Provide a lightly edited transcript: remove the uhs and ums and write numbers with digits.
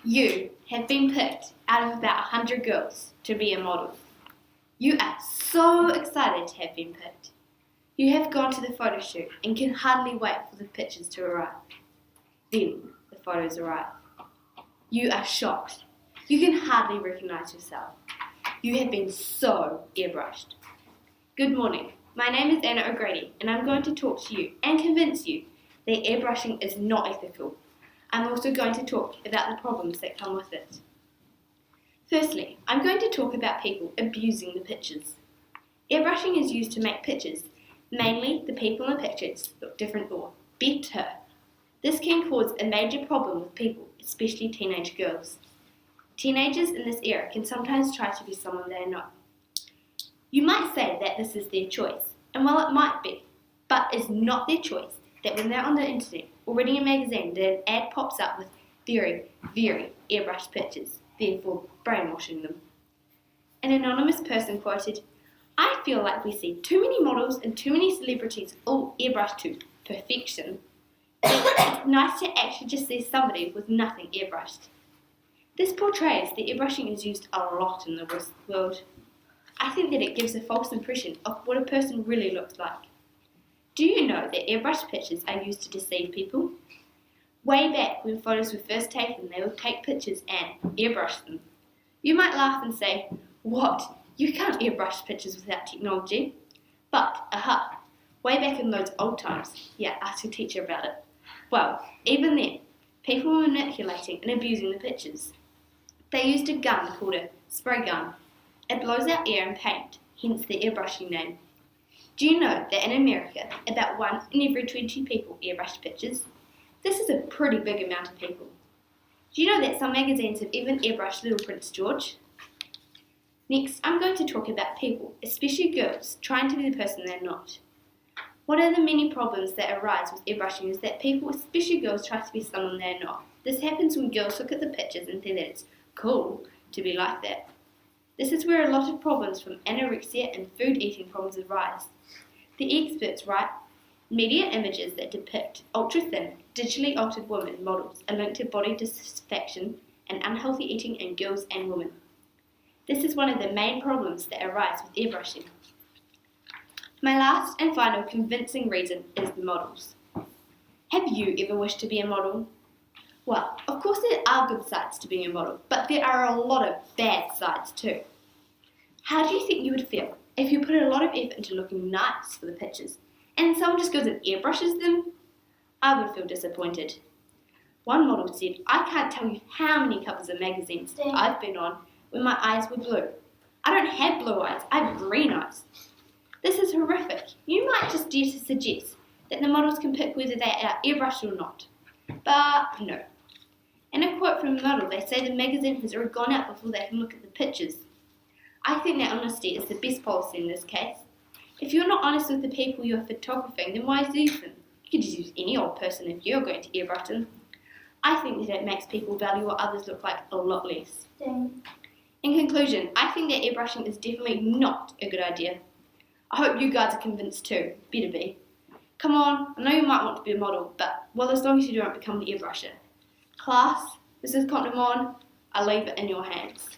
You have been picked out of about 100 girls to be a model. You are so excited to have been picked. You have gone to the photo shoot and can hardly wait for the pictures to arrive. Then the photos arrive. You are shocked. You can hardly recognise yourself. You have been so airbrushed. Good morning. My name is Anna O'Grady and I'm going to talk to you and convince you that airbrushing is not ethical. I'm also going to talk about the problems that come with it. Firstly, I'm going to talk about people abusing the pictures. Airbrushing is used to make pictures, mainly the people in the pictures, look different or better. This can cause a major problem with people, especially teenage girls. Teenagers in this era can sometimes try to be someone they are not. You might say that this is their choice, and while it might be, but it's not their choice that when they're on the internet or reading a magazine that an ad pops up with very, very airbrushed pictures, therefore brainwashing them. An anonymous person quoted, "I feel like we see too many models and too many celebrities all airbrushed to perfection. It's nice to actually just see somebody with nothing airbrushed." This portrays that airbrushing is used a lot in the world. I think that it gives a false impression of what a person really looks like. Do you know that airbrushed pictures are used to deceive people? Way back when photos were first taken, they would take pictures and airbrush them. You might laugh and say, "What? You can't airbrush pictures without technology." But, way back in those old times, ask your teacher about it. Well, even then, people were manipulating and abusing the pictures. They used a gun called a spray gun. It blows out air and paint, hence the airbrushing name. Do you know that in America, about 1 in every 20 people airbrush pictures? This is a pretty big amount of people. Do you know that some magazines have even airbrushed Little Prince George? Next, I'm going to talk about people, especially girls, trying to be the person they're not. One of the many problems that arise with airbrushing is that people, especially girls, try to be someone they're not. This happens when girls look at the pictures and think that it's cool to be like that. This is where a lot of problems from anorexia and food eating problems arise. The experts write, media images that depict ultra-thin, digitally altered women models are linked to body dysfunction and unhealthy eating in girls and women. This is one of the main problems that arise with airbrushing. My last and final convincing reason is the models. Have you ever wished to be a model? Well, of course there are good sides to being a model, but there are a lot of bad sides too. How do you think you would feel if you put a lot of effort into looking nice for the pictures and someone just goes and airbrushes them? I would feel disappointed. One model said, "I can't tell you how many covers of magazines I've been on when my eyes were blue. I don't have blue eyes, I have green eyes." This is horrific. You might just dare to suggest that the models can pick whether they are airbrushed or not. But no. In a quote from a model, they say the magazine has already gone out before they can look at the pictures. I think that honesty is the best policy in this case. If you're not honest with the people you're photographing, then why use them? You could just use any old person if you're going to airbrush them. I think that it makes people value what others look like a lot less. In conclusion, I think that airbrushing is definitely not a good idea. I hope you guys are convinced too. Better be. Come on, I know you might want to be a model, but well, as long as you don't become the airbrusher. Class, this is Condamon. I leave it in your hands.